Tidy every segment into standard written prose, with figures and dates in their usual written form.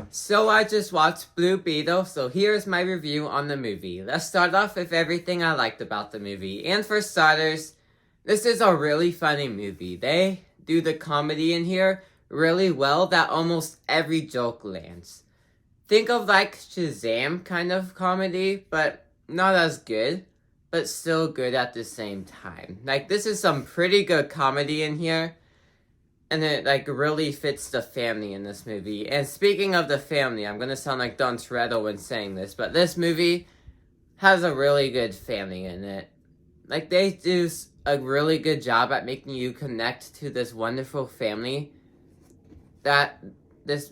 So I just watched Blue Beetle, so here's my review on the movie. Let's start off with everything I liked about the movie. And for starters, this is a really funny movie. They do the comedy in here really well that almost every joke lands. Think of like Shazam kind of comedy, but not as good, but still good at the same time. Like this is some pretty good comedy in here. And it like really fits the family in this movie. And speaking of the family, I'm gonna sound like Don Toretto when saying this, but this movie has a really good family in it. Like they do a really good job at making you connect to this wonderful family that this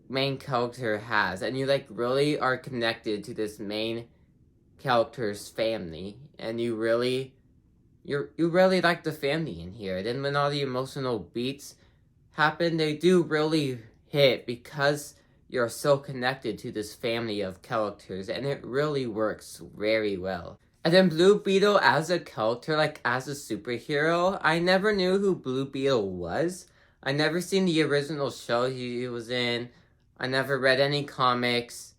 main character has, and you like really are connected to this main character's family, and you really like the family in here. Then when all the emotional beats happen, they do really hit because you're so connected to this family of characters, and it really works very well. And then Blue Beetle as a character, like as a superhero, I never knew who Blue Beetle was. I never seen the original show he was in. I never read any comics.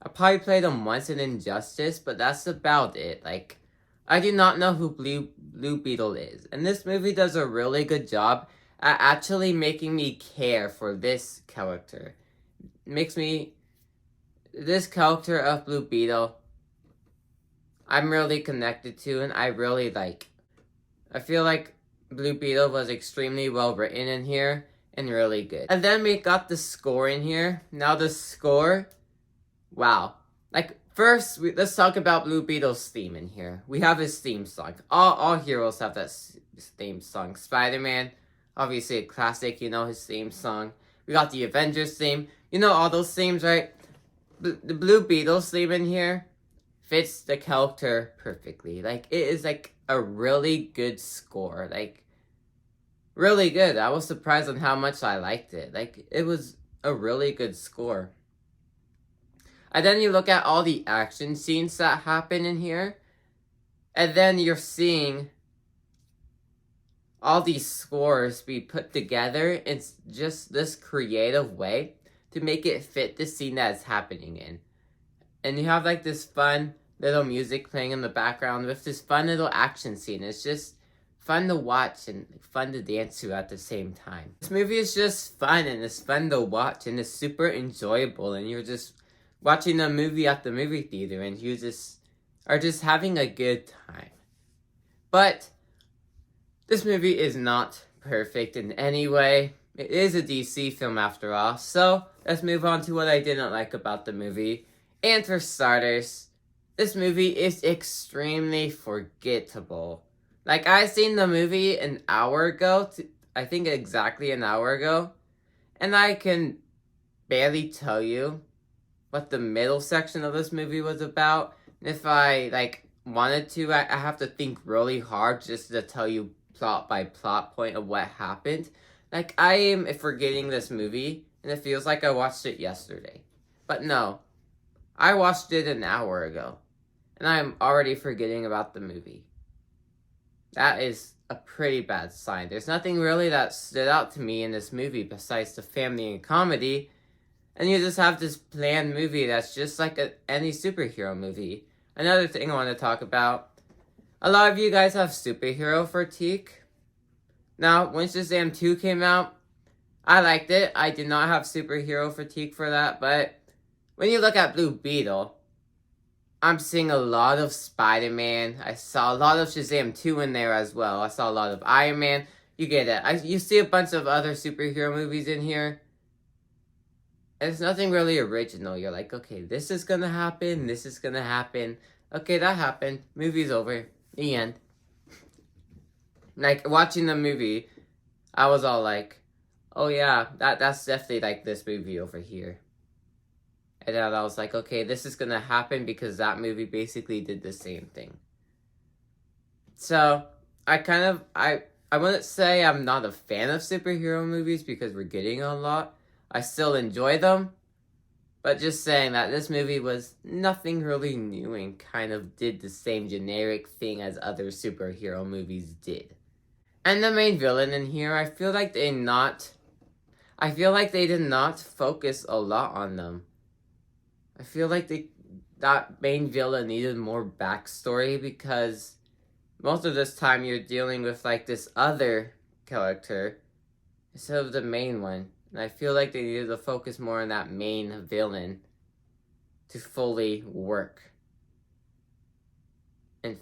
I probably played him once in Injustice, but that's about it. Like, I do not know who Blue Beetle is. And this movie does a really good job at actually making me care for this character. This character of Blue Beetle, I'm really connected to and I really like. I feel like Blue Beetle was extremely well written in here and really good. And then we got the score in here. Now the score, wow. Like, first, let's talk about Blue Beetle's theme in here. We have his theme song. All heroes have that theme song. Spider-Man, obviously a classic, you know his theme song. We got the Avengers theme. You know all those themes, right? The Blue Beetle's theme in here fits the character perfectly. Like, it is like a really good score. Like, really good. I was surprised on how much I liked it. Like, it was a really good score. And then you look at all the action scenes that happen in here. And then you're seeing all these scores be put together in just this creative way to make it fit the scene that it's happening in. And you have like this fun little music playing in the background with this fun little action scene. It's just fun to watch and fun to dance to at the same time. This movie is just fun and it's fun to watch and it's super enjoyable, and you're just watching a movie at the movie theater and you just are just having a good time. But this movie is not perfect in any way. It is a DC film after all. So let's move on to what I didn't like about the movie. And for starters, this movie is extremely forgettable. Like, I seen the movie an hour ago, I think exactly an hour ago, and I can barely tell you what the middle section of this movie was about. If I, like, wanted to, I have to think really hard just to tell you plot by plot point of what happened. Like, I am forgetting this movie, and it feels like I watched it yesterday. But no, I watched it an hour ago, and I'm already forgetting about the movie. That is a pretty bad sign. There's nothing really that stood out to me in this movie besides the family and comedy, and you just have this bland movie that's just like any superhero movie. Another thing I want to talk about, a lot of you guys have superhero fatigue. Now, when Shazam 2 came out, I liked it. I did not have superhero fatigue for that, but when you look at Blue Beetle, I'm seeing a lot of Spider-Man. I saw a lot of Shazam 2 in there as well. I saw a lot of Iron Man. You get it. You see a bunch of other superhero movies in here. And it's nothing really original. You're like, okay, this is gonna happen. This is gonna happen. Okay, that happened. Movie's over. The end. Like, watching the movie, I was all like, oh yeah, that's definitely like this movie over here. And then I was like, okay, this is gonna happen because that movie basically did the same thing. So, I wouldn't say I'm not a fan of superhero movies because we're getting a lot. I still enjoy them. But just saying that this movie was nothing really new and kind of did the same generic thing as other superhero movies did. And the main villain in here, I feel like I feel like they did not focus a lot on them. I feel like that main villain needed more backstory, because most of this time you're dealing with like this other character instead of the main one. And I feel like they needed to focus more on that main villain to fully work and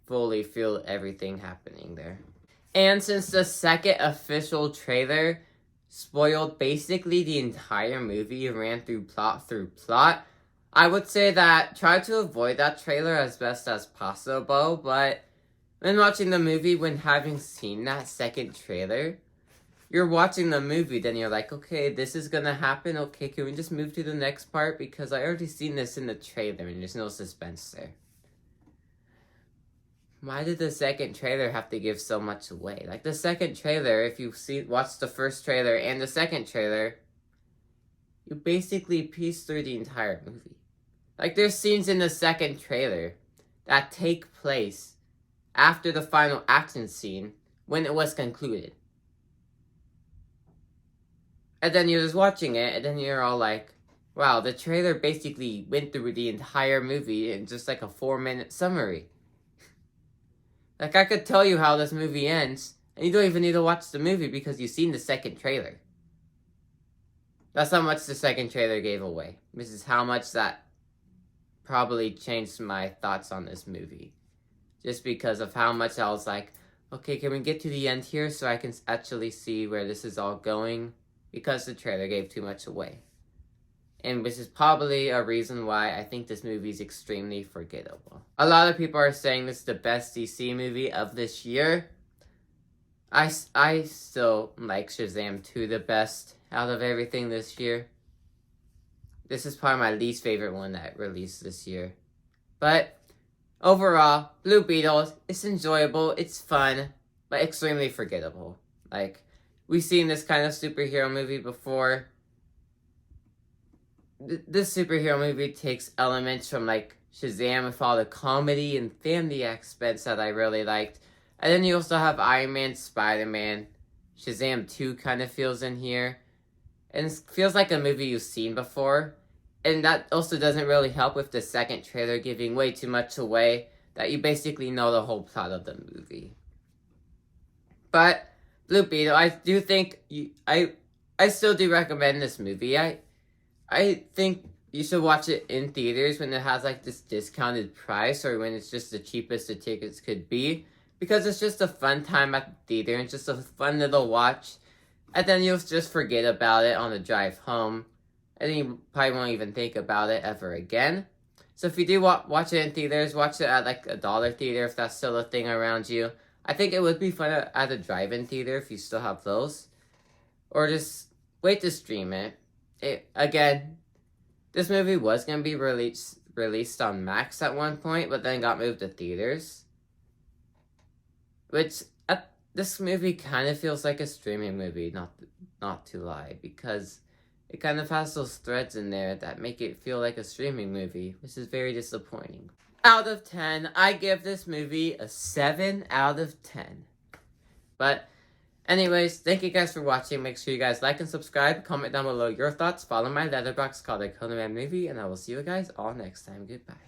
fully feel everything happening there. And since the second official trailer spoiled basically the entire movie and ran through plot, I would say that try to avoid that trailer as best as possible. But when watching the movie, when having seen that second trailer, you're watching the movie, then you're like, okay, this is gonna happen. Okay, can we just move to the next part? Because I already seen this in the trailer and there's no suspense there. Why did the second trailer have to give so much away? Like, the second trailer, if you watch the first trailer and the second trailer, you basically piece through the entire movie. Like, there's scenes in the second trailer that take place after the final action scene when it was concluded. And then you're just watching it, and then you're all like, wow, the trailer basically went through the entire movie in just like a 4-minute summary. Like, I could tell you how this movie ends, and you don't even need to watch the movie because you've seen the second trailer. That's how much the second trailer gave away. This is how much that probably changed my thoughts on this movie. Just because of how much I was like, okay, can we get to the end here so I can actually see where this is all going? Because the trailer gave too much away. And which is probably a reason why I think this movie is extremely forgettable. A lot of people are saying this is the best DC movie of this year. I still like Shazam 2 the best out of everything this year. This is probably my least favorite one that released this year. But overall, Blue Beetle, it's enjoyable, it's fun, but extremely forgettable. Like, we've seen this kind of superhero movie before. This superhero movie takes elements from like Shazam with all the comedy and family aspects that I really liked. And then you also have Iron Man, Spider-Man. Shazam 2 kind of feels in here. And it feels like a movie you've seen before. And that also doesn't really help with the second trailer giving way too much away, that you basically know the whole plot of the movie. But Blue Beetle, I do think I still do recommend this movie. I think you should watch it in theaters when it has like this discounted price, or when it's just the cheapest the tickets could be, because it's just a fun time at the theater and just a fun little watch, and then you'll just forget about it on the drive home, and then you probably won't even think about it ever again. So if you do watch it in theaters, watch it at like a dollar theater if that's still a thing around you. I think it would be fun at a drive-in theater if you still have those, or just wait to stream it. Again, this movie was going to be released on Max at one point, but then got moved to theaters. Which, this movie kind of feels like a streaming movie, not to lie, because it kind of has those threads in there that make it feel like a streaming movie, which is very disappointing. Out of 10, I give this movie a 7 out of 10. But anyways, thank you guys for watching. Make sure you guys like and subscribe. Comment down below your thoughts. Follow my letterboxd called The Conan Movie. And I will see you guys all next time. Goodbye.